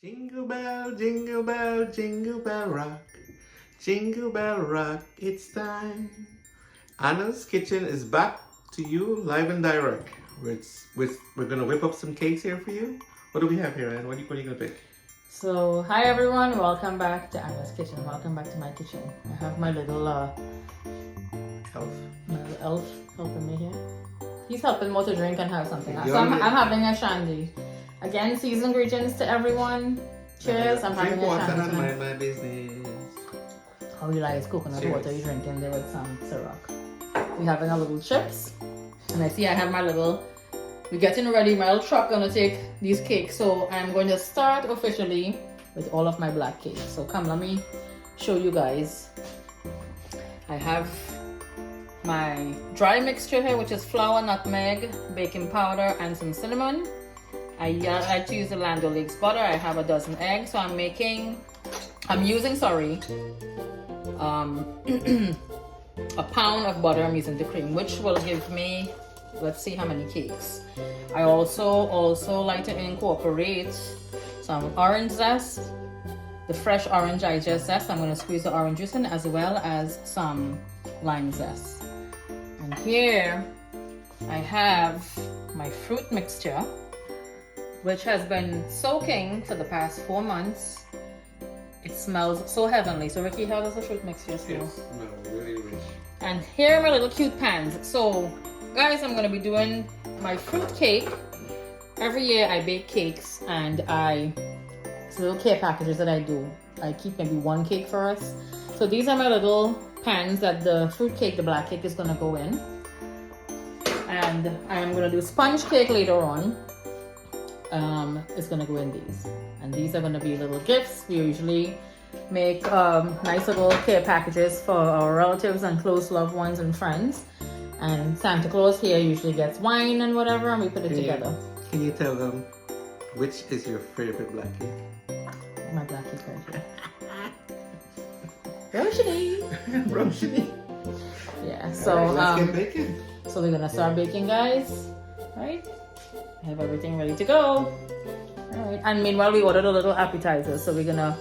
Jingle bell, jingle bell rock. Jingle bell rock, it's time. Anna's Kitchen is back to you live and direct. We're gonna whip up some cakes here for you. What do we have here, Anne? What are you gonna pick? So, hi everyone, welcome back to Anna's Kitchen. Welcome back to my kitchen. I have my little Elf. my little elf helping me here. He's helping me to drink and have something. You're So I'm on the- having a shandy. Again, season greetings to everyone. Cheers. I'm having Drink a water and shandy. mind my business. How you like coconut Cheers. water you drinking there with some syrup. We're having a little chips. And I see I have my little, we're getting ready. My little truck gonna take these cakes. So I'm going to start officially with all of my black cakes. So come, let me show you guys. I have my dry mixture here, which is flour, nutmeg, baking powder, and some cinnamon. I like to use the Land O'Lakes butter. I have a dozen eggs, so I'm using a pound of butter. I'm using the cream, which will give me, let's see how many cakes. I also like to incorporate some orange zest, the fresh orange I just zest. I'm going to squeeze the orange juice in, as well as some lime zest. And here I have my fruit mixture, which has been soaking for the past 4 months. It smells so heavenly. So Ricky, how does the fruit mixture smell? Yes, no, really rich. And here are my little cute pans. So guys, I'm gonna be doing my fruit cake. Every year I bake cakes, and it's little care packages that I do. I keep maybe one cake for us. So these are my little pans that the fruit cake, the black cake, is gonna go in. And I am gonna do sponge cake later on. It's gonna go in these, and these are gonna be little gifts. We usually make nice little care packages for our relatives and close loved ones and friends. And Santa Claus here usually gets wine and whatever, and we put it together. Can you tell them which is your favorite black cake? My black cake right here. Roshini. Roshini. Yeah. So Alright, let's get baking. so we're gonna start baking, guys. Right? I have everything ready to go. Alright. And meanwhile, we ordered a little appetizer, so we're gonna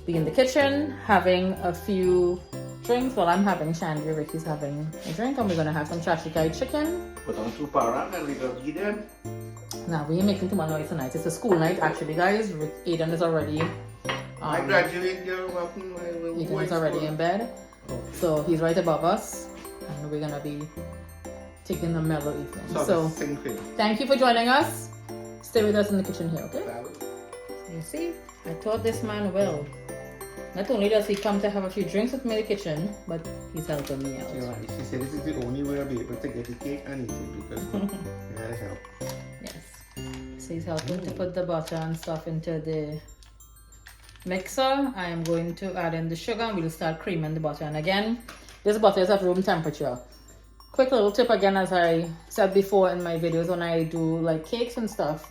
be in the kitchen having a few drinks. Well, I'm having shandy, Ricky's having a drink, and we're gonna have some chachikai chicken. Put on 2 parang and we go eat them. Now we ain't making too much noise tonight. It's a school night, actually, guys. Aiden is already I graduate, you're welcome. Aiden is already in bed, so he's right above us, and we're gonna be taking a mellow evening. So thank you for joining us. Stay with us in the kitchen here, okay? You see, I taught this man well. Not only does he come to have a few drinks with me in the kitchen, but he's helping me out. Yeah, she said this is the only way I'll be able to get the cake and eat it because you gotta help. Yes. So he's helping to put the butter and stuff into the mixer. I am going to add in the sugar, and we'll start creaming the butter. And again, this butter is at room temperature. Quick little tip again, as I said before in my videos when I do like cakes and stuff,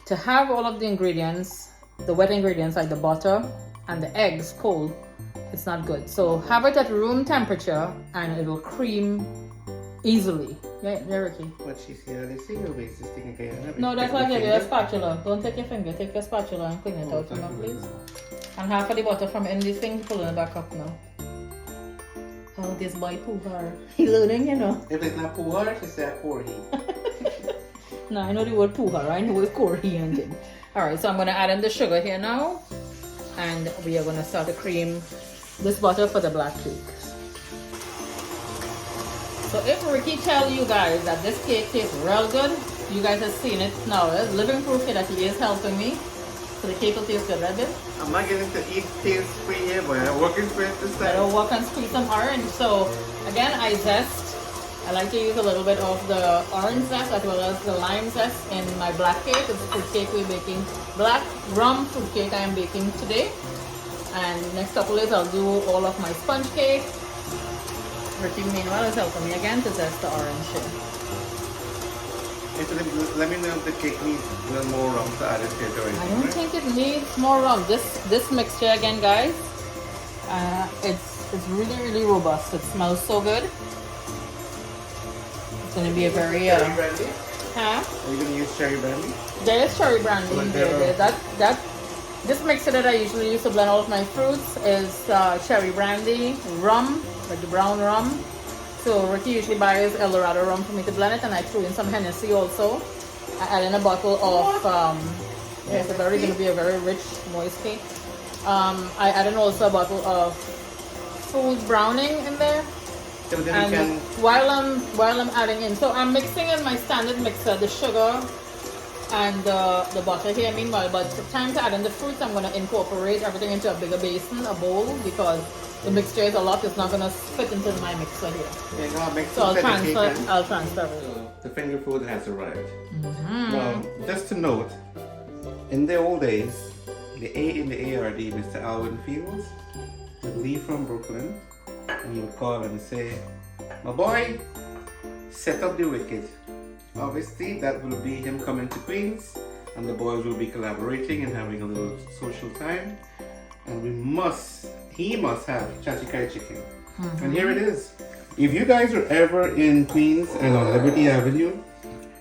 to have all of the ingredients, the wet ingredients like the butter and the eggs cold, it's not good. So have it at room temperature and it will cream easily. Yeah, Ricky. What she said, they say your waist is sticking again. No, that's why I gave you a spatula. Don't take your finger, take your spatula and clean it out for me, please. And half of the butter from in this thing, pulling it back up now. Oh, this boy poo her. He learning, you know. If it's not pour her, she said pour he. No, I know the word poo her. I know it's Corey and thing. Alright, so I'm going to add in the sugar here now. And we are going to start to cream this butter for the black cakes. So if Ricky tell you guys that this cake tastes real good, you guys have seen it now. There's living proof here that he is helping me. So the cake will taste good, right, babe? I'm not getting to eat taste free here, but I'm working for it this I time. don't work and squeeze some orange. So again, I like to use a little bit of the orange zest as well as the lime zest in my black cake. It's a fruit cake we're baking. Black rum fruit cake I am baking today. And next couple days I'll do all of my sponge cake. Ricky meanwhile is helping me again to zest the orange here. Let me know if the cake needs a little more rum to add it to it. I don't think it needs more rum. This mixture again, guys, it's really, really robust. It smells so good. It's gonna be a very Cherry brandy? huh? Are you gonna use cherry brandy? There is cherry brandy in there. That This mixer that I usually use to blend all of my fruits is cherry brandy, rum, like the brown rum. So Ricky usually buys El Dorado rum for me to blend it, and I threw in some Hennessy also. I add in a bottle of, it's going to be a very rich, moist cake. I add in also a bottle of food browning in there. So then And we can, while I'm adding in, so I'm mixing in my standard mixer, the sugar and the butter here meanwhile, but the time to add in the fruits, I'm going to incorporate everything into a bigger basin, a bowl, because the mixture is a lot. It's not going to fit into my mixer here. yeah, I'll mix So the cake in. I'll transfer it. So the finger food has arrived. Now, just to note, in the old days, the A in the ARD, Mr. Alvin Fields, would leave from Brooklyn, and he would call and say, "My boy, set up the wicket." Obviously, that will be him coming to Queens, and the boys will be collaborating and having a little social time. And he must have Chachikai chicken. And here it is. If you guys are ever in Queens and on Liberty Avenue,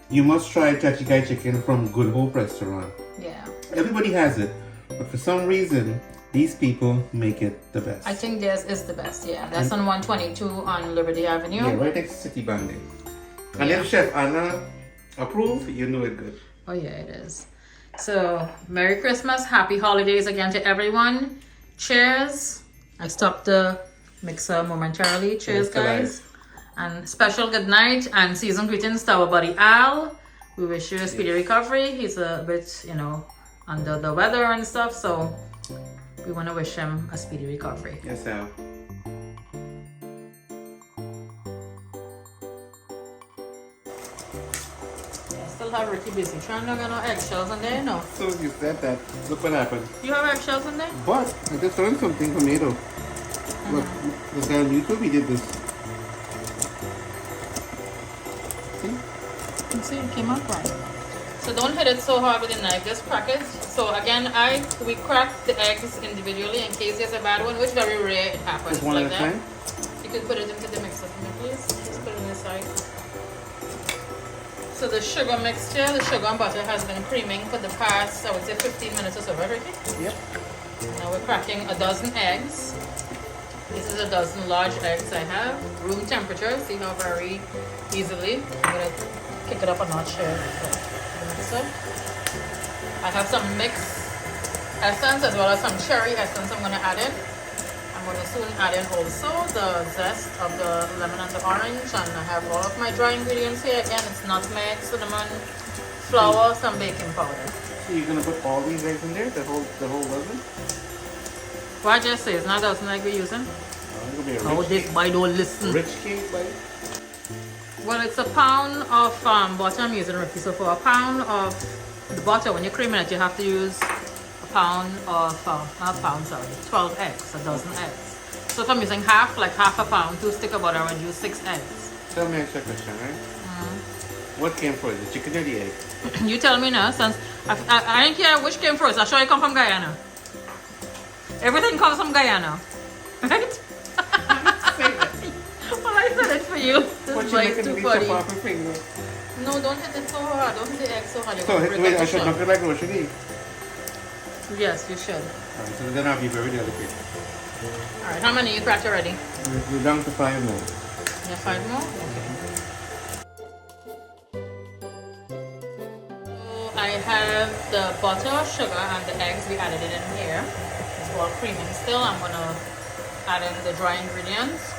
you must try Chachikai chicken from Good Hope Restaurant. Yeah. Everybody has it, but for some reason, these people make it the best. I think theirs is the best, yeah. That's on 122 on Liberty Avenue. Yeah, right next to City Banding. And if Chef Anna approve, you know it good. Oh yeah, it is. So, Merry Christmas, Happy Holidays again to everyone. Cheers. I stopped the mixer momentarily. Cheers, guys. And special good night and season greetings to our buddy Al. We wish you a speedy recovery. He's a bit, under the weather and stuff, so we want to wish him a speedy recovery. Yes, Al. Still have Ricky busy trying to get no eggshells in there, no? So you said that. Look what happened. You have eggshells in there? But I just learned something from you though. Look, this guy on YouTube, he did this. See? You see, it came out right. So don't hit it so hard with the knife, just crack it. So again, we crack the eggs individually in case there's a bad one, which very rare it happens. Just one like at a that. time? You can put it into the mixer for me, please. Just put it on the side. So the sugar mixture, the sugar and butter has been creaming for the past, I would say 15 minutes or so, right, Ricky? Yep. Now we're cracking a dozen eggs. This is a dozen large eggs I have. Room temperature, see how very easily. I'm going to kick it up a notch here. So, I have some mixed essence as well as some cherry essence I'm going to add in. I'm going to soon add in also the zest of the lemon and the orange, and I have all of my dry ingredients here. Again, it's nutmeg, cinnamon, flour, some baking powder. So you're gonna put all these eggs in there, the whole dozen? What I just say, it's not a dozen egg we're using. It's gonna be a Oh, this boy don't listen. rich cake, buddy. Well, it's a pound of butter I'm using, Ricky. So for a pound of the butter, when you're creaming it, you have to use a pound of, not a pound, sorry, 12 eggs, a dozen eggs. So if I'm using half a pound, 2 sticks of butter, I would use 6 eggs. Tell me a question, right? What came first, the chicken or the egg? You tell me now, since I don't care which came first. I sure you come from Guyana. Everything comes from Guyana, right? Well, I said it for you. What This you boy making is too me funny. chop off your finger? No, don't hit it so hard. Don't hit the egg so hard. You're So gonna break wait, up I the should shell. knock it like Roshini. Yes, you should. Alright, so then I'll be very delicate. All right, how many you cracked already? We're down to 5 more. Yeah, 5 more? Okay. So I have the butter, sugar, and the eggs. We added it in here. It's all creaming still. I'm going to add in the dry ingredients.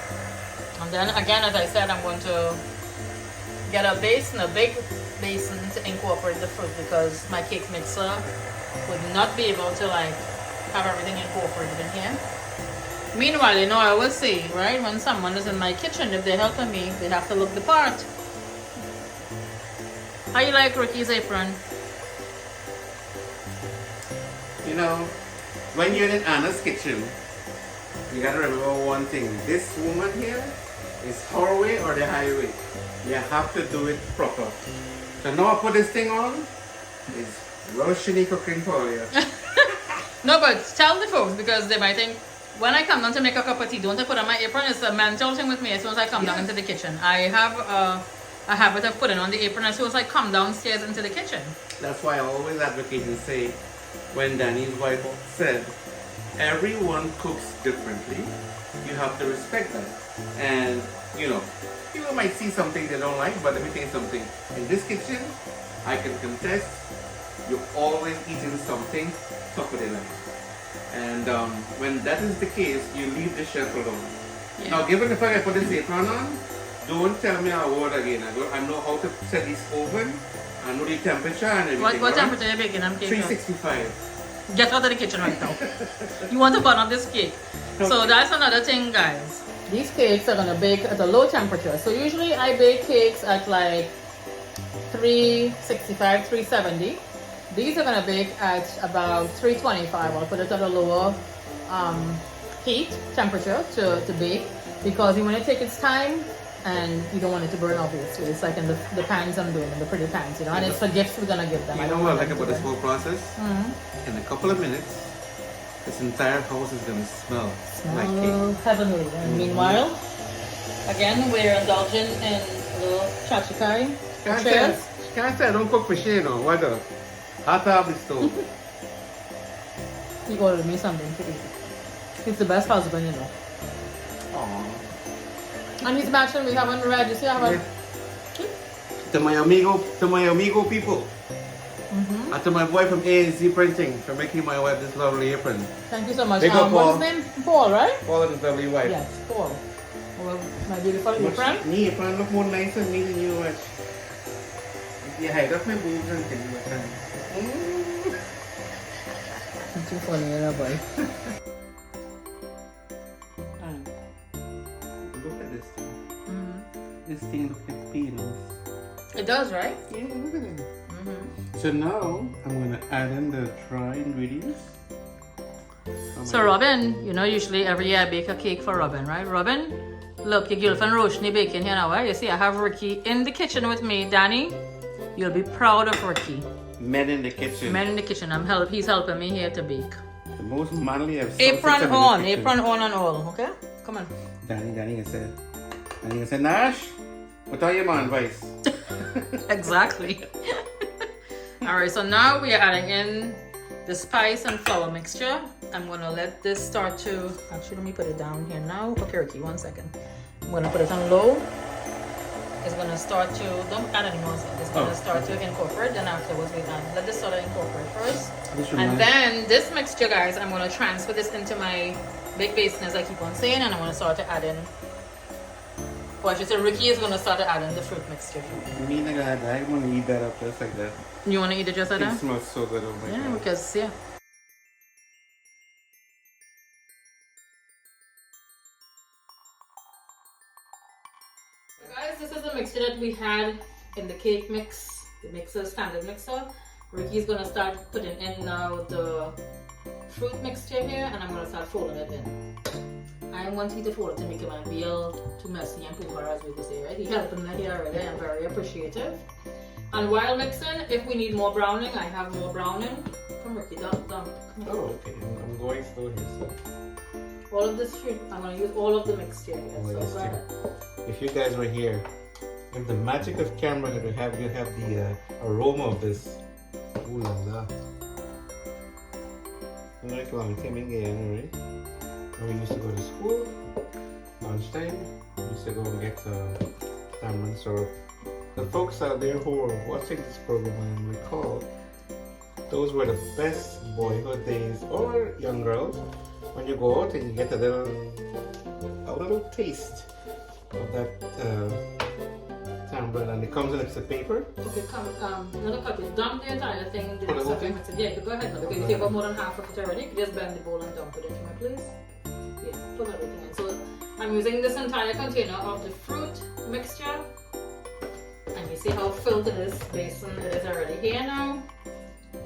And then again, as I said, I'm going to get a basin, a big basin to incorporate the fruit because my cake mixer would not be able to have everything incorporated in here. Meanwhile, I always say, right, when someone is in my kitchen, if they're helping me, they have to look the part. How you like Ricky's apron? You know, when you're in Anna's kitchen, you gotta remember one thing. This woman here is her way or the highway. You have to do it proper. So now I put this thing on, it's Roshini cooking for you. No, but tell the folks because they might think, when I come down to make a cup of tea, don't I put on my apron? It's a mental thing with me as soon as I come down into the kitchen. I have a habit of putting on the apron as soon as I come downstairs into the kitchen. That's why I always advocate and say, when Danny's wife said, everyone cooks differently. You have to respect that. And, you know, people might see something they don't like, but let me tell you something. In this kitchen, I can contest, you're always eating something top of the line. And when that is the case, you leave the chef alone. Yeah. Now, given the fact I put this apron on, don't tell me a word again. I know how to set this oven. I know the temperature and everything. What temperature are you baking them cake? 365. Get out of the kitchen right now. You want to burn up this cake. Okay. So that's another thing, guys. These cakes are gonna bake at a low temperature. So usually I bake cakes at like 365, 370. These are gonna bake at about 325. I'll put it at a lower heat temperature to bake, because you want to take its time and you don't want it to burn, obviously. It's like in the pans I'm doing, in the pretty pans, you know, and it's for gifts we're gonna give them. You know what I like about this whole process? In a couple of minutes, this entire house is gonna smell like cake. Heavenly. And meanwhile, again, we're indulging in a little chachikai. Cheers. Can't say I don't cook for shit, you know. What the? Hot off the stove. He ordered me something to eat. He's the best husband, you know. Aww. And he's matching. We haven't read. You see, I haven't. Yeah. To my amigo people. And to my boy from ANC Printing for making my wife this lovely apron. Thank you so much. Big up, Paul. What's his name? Paul, right? Paul and his lovely wife. Yes, Paul. Well, my beautiful apron. Me apron look more nice than me than you, watch. Yeah, hide up my boobs and things like that. You're too funny, you know, boy. Look at this thing. This thing looks like peanuts. It does, right? Yeah, look at it. So now I'm gonna add in the dry ingredients. So Robin, you know, usually every year I bake a cake for Robin, right? Robin, look, your girlfriend Roshni baking here now, right? You see, I have Ricky in the kitchen with me. Danny, you'll be proud of Ricky. Men in the kitchen. Men in the kitchen. He's helping me here to bake. The most manly I've seen. Apron on and all. Okay, come on. Danny said, Nash, what are your man advice? Exactly. All right, so now we are adding in the spice and flour mixture. I'm gonna let this start to, actually let me put it down here now. Okay, Ricky, 1 second. I'm gonna put it on low. It's gonna start to, don't add any more. It's gonna start to incorporate, then afterwards we add, let this sort of incorporate first. And then this mixture, guys, I'm gonna transfer this into my big basin, as I keep on saying, and I'm gonna start to add in, well, I should say Ricky is gonna start to add in the fruit mixture. I want to eat that up just like that. You wanna eat it just like that? It smells so good, oh my God. Yeah, because, yeah. Guys, this is the mixture that we had in the cake mix, the standard mixer. Ricky's gonna start putting in now the fruit mixture here, and I'm gonna start folding it in. I want you to fold it to make it my meal too messy and pooper, as we would say, right? He helped me here already. I'm very appreciative. And while mixing, if we need more browning, I have more browning. Come, Ricky, dump. Come here. Oh, okay. I'm going slow here, so. All of this fruit, I'm gonna use all of the mixture here. If you guys were here, if the magic of camera that we have, you have the aroma of this. Ooh la la. Like long time again, right? When we used to go to school, lunchtime, we used to go and get tamarind syrup. The folks out there who are watching this program and recall, those were the best boyhood days, or young girls, when you go out and you get a little taste of that tamarind, and it comes in a piece of paper. Okay, another copy. Dump the entire thing into the okay. Yeah, go ahead now, because you take out more than half of it already. You just bend the bowl and dump it into my place. Yeah, put everything in. So I'm using this entire container of the fruit mixture. And you see how filled this basin is already here now.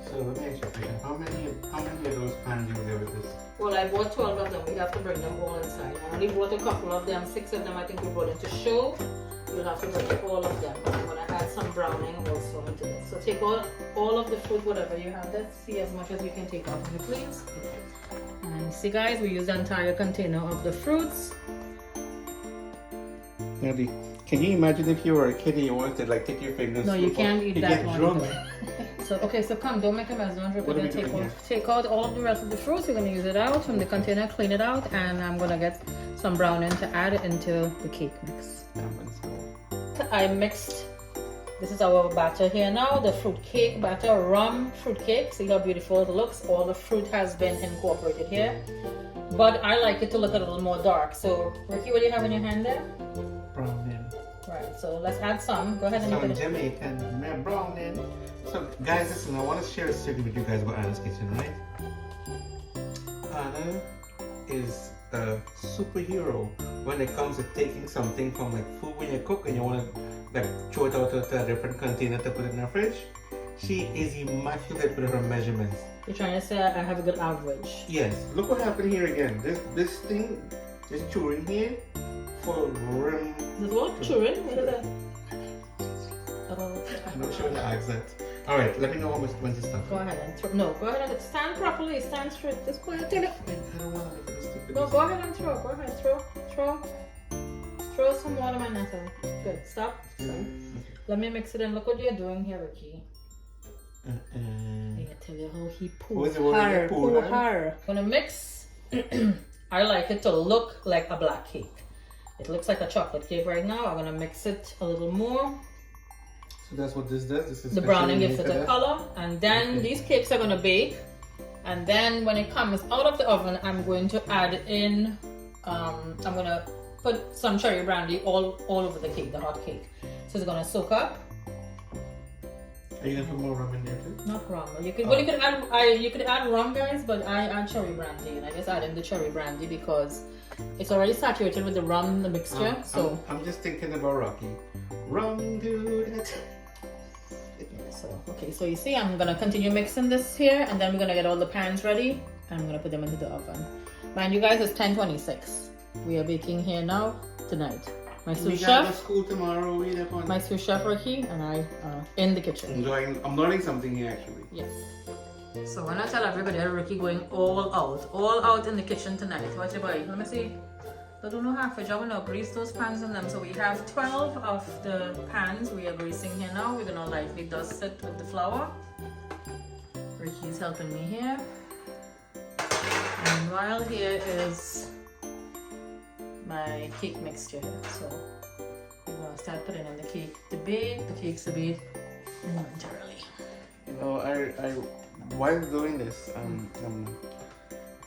So let me ask you a question. How many of those pans you there with this? Well, I bought 12 of them. We have to bring them all inside. I only bought a couple of them, 6 of them I think we brought in to show. You'll have to bring all of them. I'm going to add some browning also into this. So take all of the fruit, whatever you have. Let's see as much as you can take off of it, please. And see, guys, we use the entire container of the fruits. Can you imagine if you were a kid and you wanted to like take your fingers? No, you can't eat that one. So okay, so come, don't make a mess. Don't rip What it. are we Take doing here? take out all of the rest of the fruits. We're gonna use it out from the container, clean it out, and I'm gonna get some browning to add into the cake mix. I mixed. This is our batter here now, the fruit cake batter, rum fruit cake. See how beautiful it looks. All the fruit has been incorporated here, but I like it to look a little more dark. So Ricky, what do you have in your hand there? Browning. Right, so let's add some. Go ahead and Some put it. Jamaican browning. So guys, listen, I want to share a secret with you guys about Anna's kitchen, right? Anna is a superhero when it comes to taking something from like food when you cook and you want to like throw it out to a different container to put it in the fridge. She is immaculate with her measurements. You're trying to say I have a good average. Yes, look what happened here again. This thing, this churn here for rim. This what? Children? What is that? I'm not sure the accent. All right, let me know how much when to stop. Go ahead and throw. No, go ahead and stand properly. Stand straight. Just go ahead. Take it. I don't want to make a mistake with No, this. go ahead and throw. Go ahead. Throw some water, my Natalie. Good. Stop. Let me mix it in. Look what you're doing here, Ricky. I tell you how he Was it what you pour poured? her. Gonna mix. I like it to look like a black cake. It looks like a chocolate cake right now. I'm gonna mix it a little more. So that's what this does. This is The browning gives specially it made a for color, and then these cakes are gonna bake. And then when it comes out of the oven, I'm going to add in. I'm gonna put some cherry brandy all over the cake, the hot cake. So it's gonna soak up. that. Are you gonna put more rum in there too? Not rum. You could you could add rum, guys, but I add cherry brandy, and I just add in the cherry brandy because it's already saturated with the rum, the mixture. So I'm just thinking about Rocky. Rum, dude. okay, so you see, I'm gonna continue mixing this here, and then we're gonna get all the pans ready, and I'm gonna put them into the oven. Mind you guys, it's 10:26. We are baking here now tonight. My sous We got to chef, school tomorrow. my sous chef Ricky, and I are in the kitchen. I'm learning something here actually. Yes. So when I tell everybody that Ricky going all out in the kitchen tonight. Watch your boy. Let me see. Don't do no half a job. We're gonna grease those pans in them. So we have 12 of the pans we are greasing here now. We're gonna lightly dust it with the flour. Ricky's helping me here. And while here is my cake mixture here. So we're gonna start putting in the cake to bake. The cakes to bake momentarily. You know, I while doing this, I'm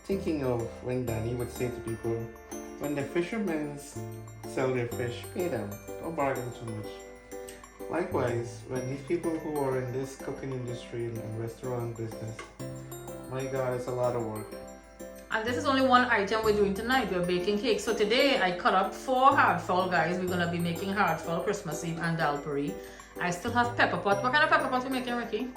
thinking of when Danny would say to people, when the fishermen sell their fish, pay them. Don't bargain too much. Likewise, when these people who are in this cooking industry and restaurant business, my God, it's a lot of work. And this is only one item we're doing tonight. We're baking cake. So today I cut up 4 hardfall, guys. We're gonna be making hardfall Christmas Eve and dalpuri. I still have pepper pot. What kind of pepper pot we making, Ricky?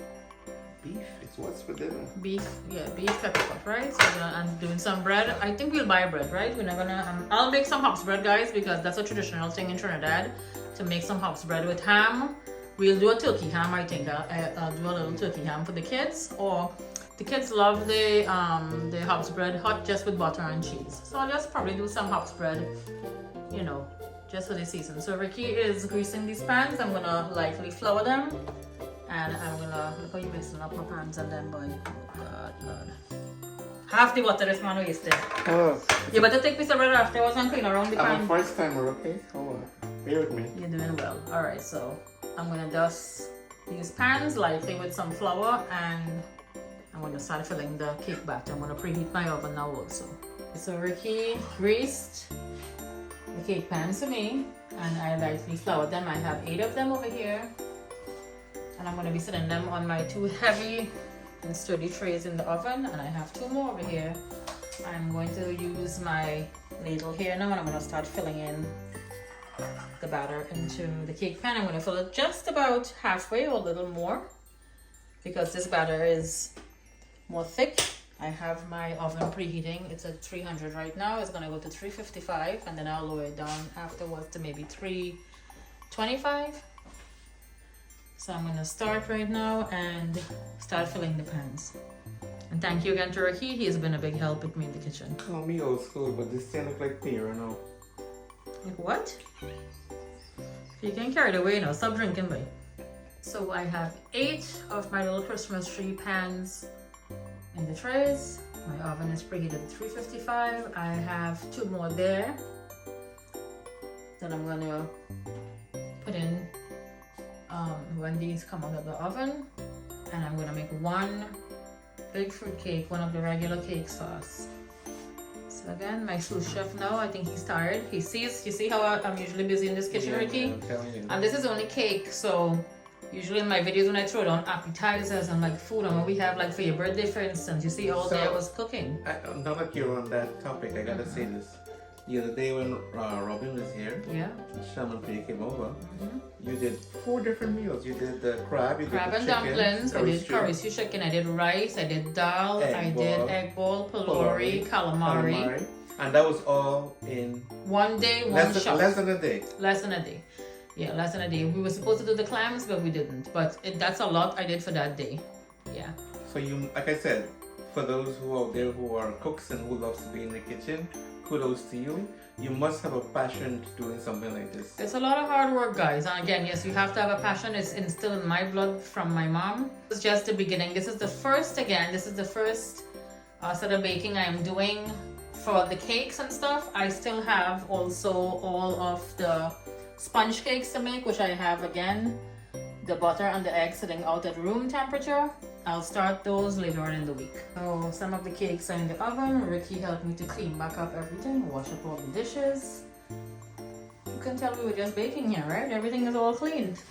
Beef, it's what's for dinner. Beef, yeah, beef pepper pot, right? So I'm doing some bread. I think we'll buy bread, right? We're not gonna. I'll make some hops bread, guys, because that's a traditional thing in Trinidad to make some hops bread with ham. We'll do a turkey ham. I think I'll do a little turkey ham for the kids, or the kids love the hops bread hot just with butter and cheese. So I'll just probably do some hops bread, you know, just for the season. So Ricky is greasing these pans. I'm gonna lightly flour them. And I'm gonna look how you mixing up my pans and then boy. Oh God, Lord. Half the butter this man wasted. Oh, You better take piece of bread afterwards and clean around the I'm pan. a first timer, okay? Hold on. Bear with me. You're doing well. Alright, so I'm gonna dust these pans lightly with some flour and I'm gonna start filling the cake batter. I'm gonna preheat my oven now also. So Ricky greased the cake pans for me and I lightly floured them. I have 8 of them over here. And I'm going to be setting them on my 2 heavy and sturdy trays in the oven. And I have 2 more over here. I'm going to use my ladle here now and I'm going to start filling in the batter into the cake pan. I'm going to fill it just about halfway or a little more because this batter is more thick. I have my oven preheating. It's at 300 right now. It's going to go to 355 and then I'll lower it down afterwards to maybe 325. So I'm gonna start right now and start filling the pans. And thank you again to Ricky. He has been a big help with me in the kitchen. Call me old school, but this thing look like beer, no? Like what? You getting carried away now. Stop drinking, boy. So I have 8 of my little Christmas tree pans in the trays. My oven is preheated at 355. I have 2 more there. Then I'm gonna put in when these come out of the oven, and I'm gonna make 1 big fruit cake, one of the regular cake sauce. So again, my sous chef now, I think he's tired. He sees, you see how I'm usually busy in this kitchen, Ricky? I'm telling you. And this is only cake, so usually in my videos when I throw down appetizers and like food and what we have like for your birthday, for instance, you see all day I was cooking. Now that you're on that topic, I gotta say this. The other day when Robin was here, Yeah. Shaman Faye came over, you did 4 different meals. You did the crab, you did Crab the and chicken, dumplings, I curry did stew, curry stew chicken, I did rice, I did dal, I did egg ball, pylori, calamari. And that was all in One day, one shot. less than a day. Less than a day. Yeah, less than a day. We were supposed to do the clams, but we didn't. But that's a lot I did for that day. Yeah. So you, like I said, for those who out there who are cooks and who loves to be in the kitchen, kudos to you. You must have a passion to doing something like this. It's a lot of hard work, guys. And again, yes, you have to have a passion. It's instilled in my blood from my mom. It's just the beginning. This is the first set of baking I am doing for the cakes and stuff. I still have also all of the sponge cakes to make, which I have again, the butter and the egg sitting out at room temperature. I'll start those later on in the week. So some of the cakes are in the oven. Ricky helped me to clean back up everything, wash up all the dishes. You can tell we were just baking here, right? Everything is all cleaned.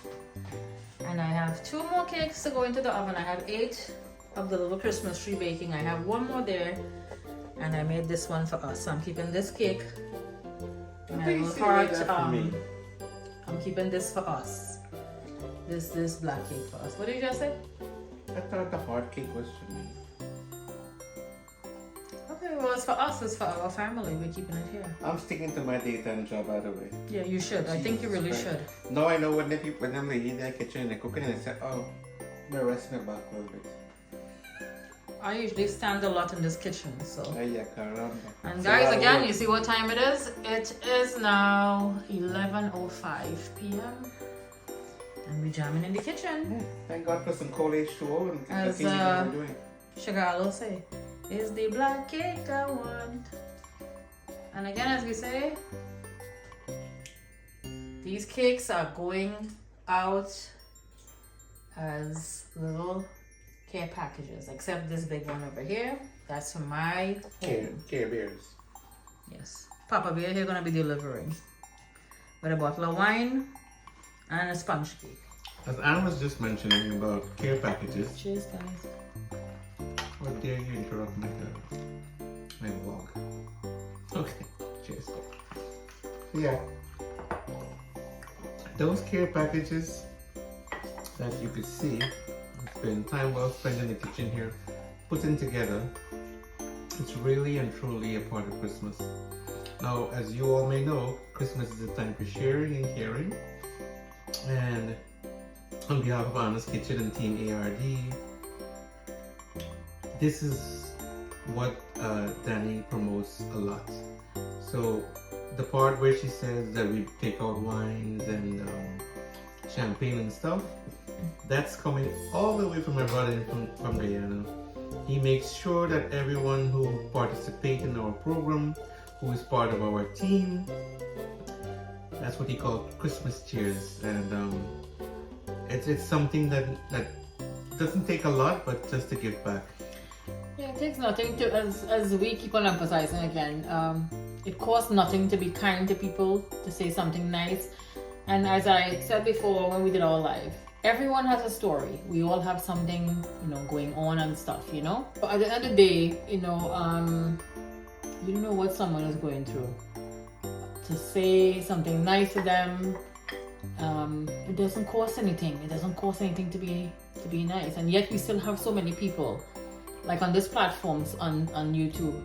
And I have 2 more cakes to go into the oven. I have 8 of the little Christmas tree baking. I have 1 more there. And I made this one for us. So I'm keeping this cake in my little heart. I'm keeping this for us. This black cake for us. What did you just say? I thought the hard cake was for me. Okay, well it's for us, it's for our family. We're keeping it here. I'm sticking to my daytime job, by the way. Yeah, you should. I think you really should. Now I know when the people, when I'm in their kitchen and they're cooking and they say, oh, I'm gonna rest my back a little bit. I usually stand a lot in this kitchen, so. Yeah, caramba. And guys, again, you see what time it is? It is now 11:05 p.m. And we're jamming in the kitchen. Yeah, thank God for some cold H2O and as the things we're doing. Sugar will say, is the black cake I want. And again, as we say, these cakes are going out as little care packages, except this big one over here. That's for my home. Care Bears. Yes. Papa Bear here gonna be delivering with a bottle of wine and a sponge cake. As Anne was just mentioning about care packages. Cheers, guys. How dare you interrupt my vlog? Okay, cheers. Yeah. Those care packages that you could see, it's been time well spent in the kitchen here, putting together. It's really and truly a part of Christmas. Now, as you all may know, Christmas is a time for sharing and caring. And on behalf of Anna's Kitchen and Team ARD, this is what Danny promotes a lot. So the part where she says that we take out wines and champagne and stuff, that's coming all the way from my brother from Guyana. He makes sure that everyone who participates in our program, who is part of our team, that's what he called Christmas cheers, and it's something that doesn't take a lot, but just to give back. Yeah, it takes nothing to, as we keep on emphasizing again, it costs nothing to be kind to people, to say something nice. And as I said before when we did our live, everyone has a story. We all have something, going on and stuff, But at the end of the day, you don't know what someone is going through. To say something nice to them, it doesn't cost anything. It doesn't cost anything to be nice. And yet we still have so many people, like on this platforms on YouTube,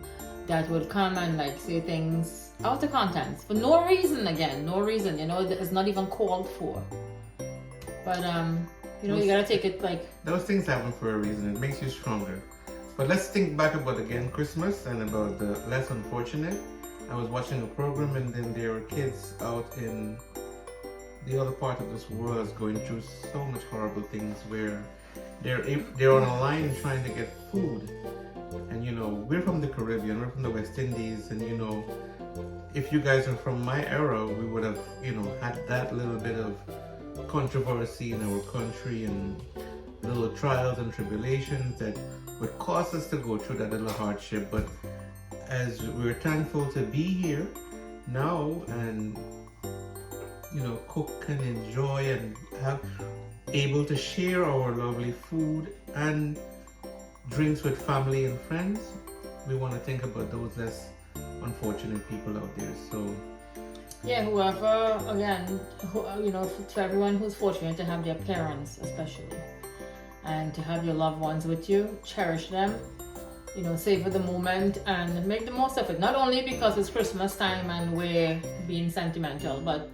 that would come and say things out of context for no reason. Again, no reason. It's not even called for. But you gotta take it those things happen for a reason. It makes you stronger. But let's think back about again Christmas and about the less unfortunate. I was watching a program and then there were kids out in the other part of this world is going through so much horrible things where they're on a line trying to get food. And you know, we're from the Caribbean, we're from the West Indies, and you know, if you guys are from my era, we would have, you know, had that little bit of controversy in our country and little trials and tribulations that would cause us to go through that little hardship. But as we're thankful to be here now and, you know, cook and enjoy and have able to share our lovely food and drinks with family and friends, we want to think about those less unfortunate people out there. So yeah, whoever, again, you know, to everyone who's fortunate to have their parents especially and to have your loved ones with you, cherish them, you know, savor the moment and make the most of it. Not only because it's Christmas time and we're being sentimental, but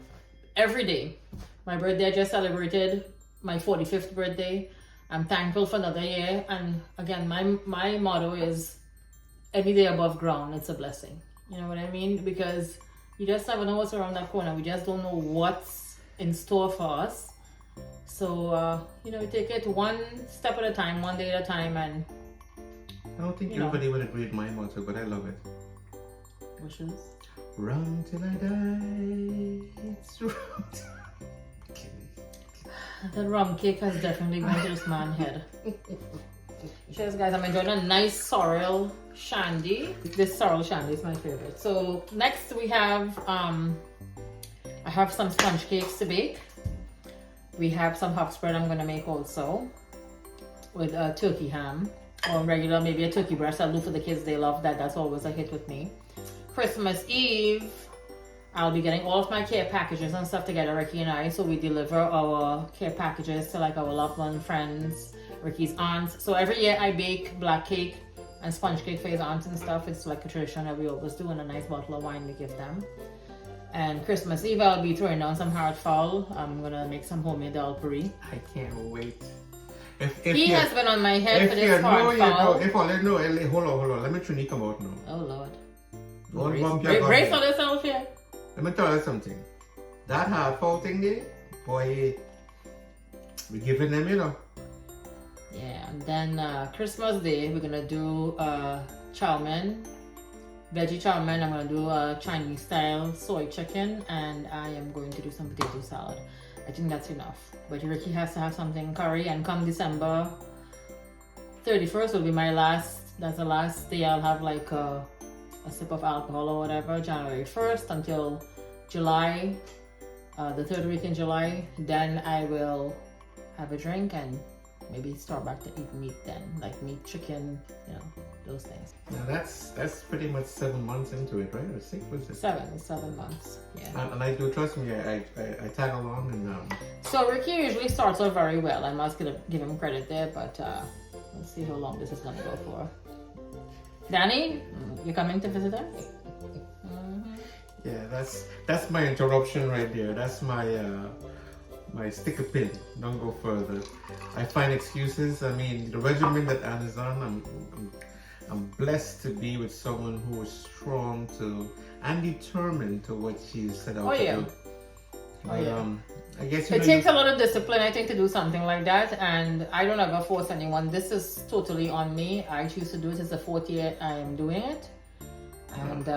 every day. My birthday, I just celebrated my 45th birthday. I'm thankful for another year. And again, my motto is any day above ground, it's a blessing. You know what I mean? Because you just never know what's around that corner. We just don't know what's in store for us. So, you know, we take it one step at a time, one day at a time. And I don't think everybody would agree with my motto, but I love it. Which is? Run till I die. It's run. That rum cake has definitely gone to this man's head. Cheers, guys. I'm enjoying a nice sorrel shandy. This sorrel shandy is my favorite. So next we have, I have some sponge cakes to bake. We have some hop spread I'm gonna make also with a turkey ham or regular, maybe a turkey breast. I'll do for the kids. They love that. That's always a hit with me. Christmas Eve, I'll be getting all of my care packages and stuff together, Ricky and I. So we deliver our care packages to like our loved one, friends, Ricky's aunts. So every year I bake black cake and sponge cake for his aunts and stuff. It's like a tradition that we always do, and a nice bottle of wine we give them. And Christmas Eve, I'll be throwing down some hard fowl. I'm gonna make some homemade dal puri. I can't wait. If he has been on my head for this hard fowl. Hold on. Let me try to come out now. Oh Lord. Brace on yourself here. Let me tell you something. That hard fowl thing there, boy, we giving them, you know. Yeah, and then Christmas Day, we're gonna do chow mein, veggie chow mein. I'm gonna do a Chinese style soy chicken, and I am going to do some potato salad. I think that's enough. But Ricky has to have something curry, and come December 31st will be my last, that's the last day I'll have like a sip of alcohol or whatever. January 1st until July, the third week in July, then I will have a drink and maybe start back to eat meat then, like meat, chicken, you know, those things. Now that's pretty much 7 months into it, right? Or 6 was it? 7 months, yeah. And I do, trust me, I tag along and So Ricky usually starts off very well. I must give him credit there, but let's see how long this is gonna go for. Danny, you coming to visit us? Yeah, that's my interruption right there. That's my my sticker pin. Don't go further. I find excuses. I mean, the regimen that Anne is on, I'm blessed to be with someone who is strong to and determined to what she's set out to do. I guess it takes a lot of discipline, I think, to do something like that, and I don't ever force anyone. This is totally on me. I choose to do it. It's the 4th year I am doing it, and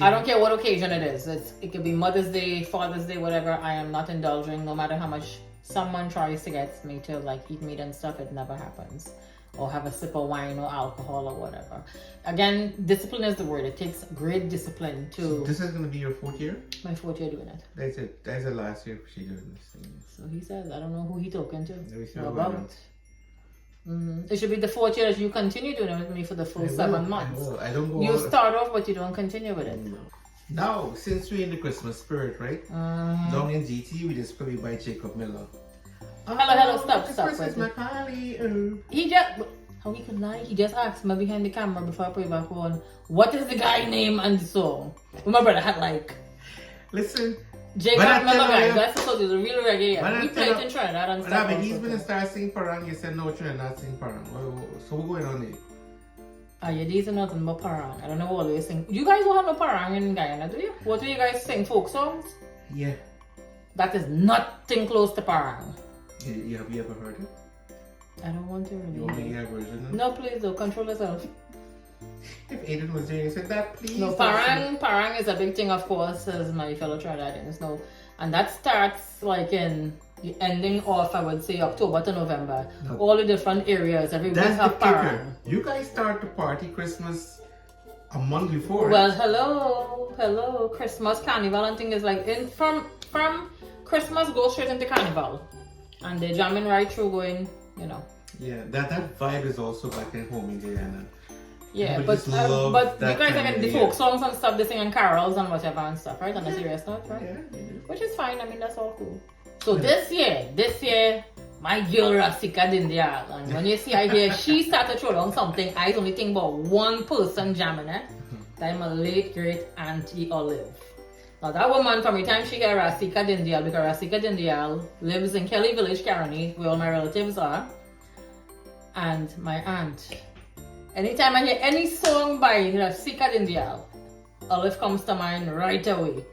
I don't care what occasion it is. It could be Mother's Day, Father's Day, whatever. I am not indulging, no matter how much someone tries to get me to like eat meat and stuff. It never happens, or have a sip of wine or alcohol or whatever. Again, discipline is the word. It takes great discipline to. So this is going to be your 4th year? My 4th year doing it. That's it. That's the last year she doing this thing. So he says, I don't know who he talking to. What about. It should be the 4th year that you continue doing it with me for the full 7 months. I don't go. You start off, but you don't continue with it. No. Now, since we're in the Christmas spirit, right? Down in GT, we just probably buy Jacob Miller. Hello, stop. Christmas, my party. He just. How he could lie? He just asked me behind the camera before I put it back on, what is the guy name and the song? My brother had like. Listen. Jacob Miller guy, that's supposed to be a real reggae. We played in Trinidad and stuff. But he's been start singing parang. You said no, Trinidad sing parang. So what's going on there? Yeah, these are nothing but parang. I don't know what they sing. You guys don't have no parang in Guyana, do you? What do you guys sing? Folk songs? Yeah. That is nothing close to parang. Have you ever heard it? I don't want to You want me to really. hear a version? No, please do. Control yourself. If Aiden was there, you said that, please. No, parang is a big thing, of course, as my fellow Trinidadians know. And that starts like in the ending of, I would say, October to November. No. All the different areas, everywhere That's the have parang. kicker. You guys start the party Christmas a month before. Well, hello, Christmas, Carnival, and thing is like from Christmas go straight into Carnival, and they're jamming right through, going, you know. Yeah, that vibe is also back at home in Guyana. Yeah, We but just love you that guys are time getting of the the folk year. songs and stuff, they singing carols and whatever and stuff, right? On a serious note, right? Yeah, we do. Which is fine. I mean, that's all cool. So this year, my girl Rasika Dindial, and when you see her here, she started to throw down something. I only think about one person jamming it. I'm a late great Auntie Olive. Now that woman, from the time she got Rasika Dindial, because Rasika Dindial lives in Kelly Village, Caroni, where all my relatives are, and my aunt. Anytime I hear any song by Rasika Dindial, Olive comes to mind right away.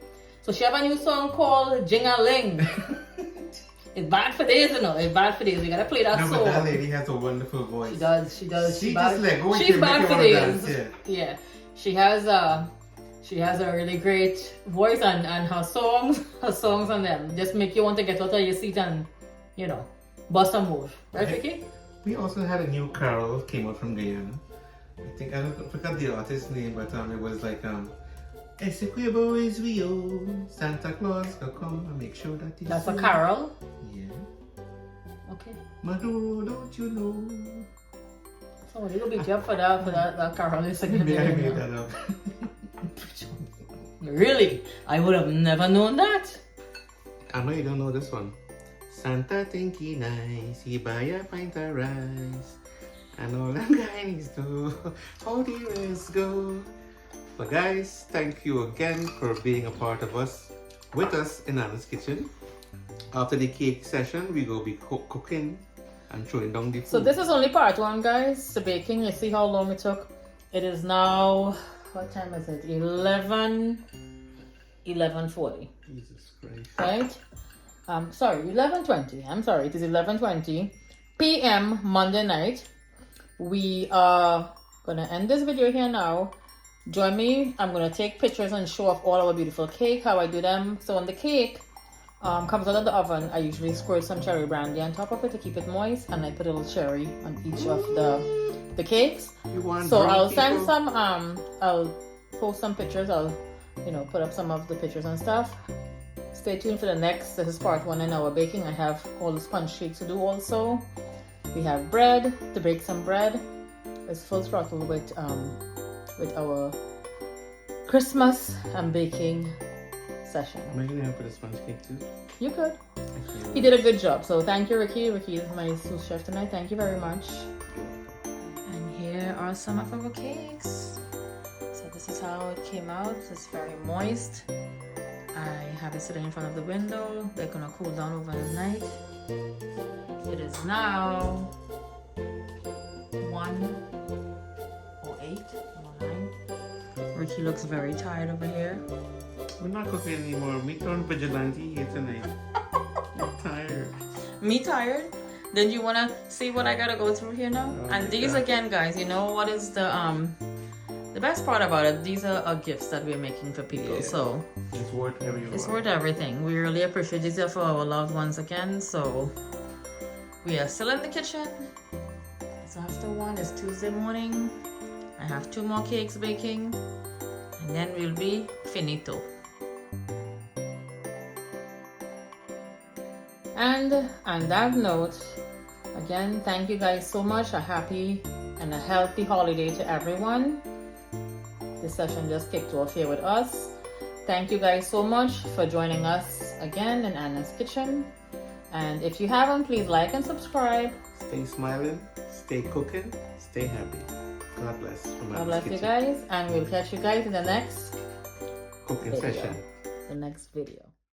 So she have a new song called Jing-a-Ling. It's bad for days, you know. It's bad for days. We gotta play that No, song. but that lady has a wonderful voice. She does. She She's just bad. like, oh, She's bad for days. Dance, Yeah. She has a really great voice, and her songs on them just make you want to get out of your seat and, you know, bust a move. Right, Vicky? We also had a new carol came out from Guyana. I forgot the artist's name, but it was like Essequibo is Rio, Santa Claus will come and make sure that he's That's a safe." carol. Yeah. Okay. Maduro, don't you know? So you'll be job for that carol is singing. Maybe I made that up. Really? I would have never known that. I know you don't know this one. Santa think he nice, he buy a pint of rice, and all them guys do, how the rest go. But guys, thank you again for being a part of us, with us in Anna's kitchen. After the cake session, we will be cooking and throwing down the food. So this is only part one, guys. The baking. You see how long it took. It is now, what time is it? 11:40. Jesus Christ. Right? Sorry, 11:20. I'm sorry, it is 11:20 p.m. Monday night. We are gonna end this video here now. Join me. I'm gonna take pictures and show off all our beautiful cake, how I do them. So when the cake comes out of the oven, I usually squirt some cherry brandy on top of it to keep it moist, and I put a little cherry on each of the cakes. You want So drunk I'll send people? some I'll post some pictures. I'll put up some of the pictures and stuff. Stay tuned for the next. This is part one in our baking. I have all the sponge cakes to do also. We have bread to bake some bread. It's full throttle with our Christmas and baking session. Am I gonna have for the sponge cake too? You could. Okay. He did a good job. So thank you, Ricky. Ricky is my sous chef tonight. Thank you very much. And here are some of our cakes. So this is how it came out. It's very moist. I have it sitting in front of the window. They're gonna cool down over the night. It is now 1:08, 1:09. Ricky looks very tired over here. We're not cooking anymore. We turned vigilante here tonight. I'm tired. Me tired? Then you wanna see what I gotta go through here now? Oh And my these God. again, guys, you know what is the best part about it? These are gifts that we're making for people. Yeah. So It's worth everything. it's worth everything. We really appreciate these are for our loved ones again. So we are still in the kitchen. It's after 1. It's Tuesday morning. I have 2 more cakes baking, and then we'll be finito. And on that note, again, thank you guys so much. A happy and a healthy holiday to everyone. This session just kicked off here with us. Thank you guys so much for joining us again in Anna's Kitchen. And if you haven't, please like and subscribe. Stay smiling, stay cooking, stay happy. God bless. From God Anna's bless you Kitchen. guys, and we'll catch you guys in the next Cooking video. session. The next video.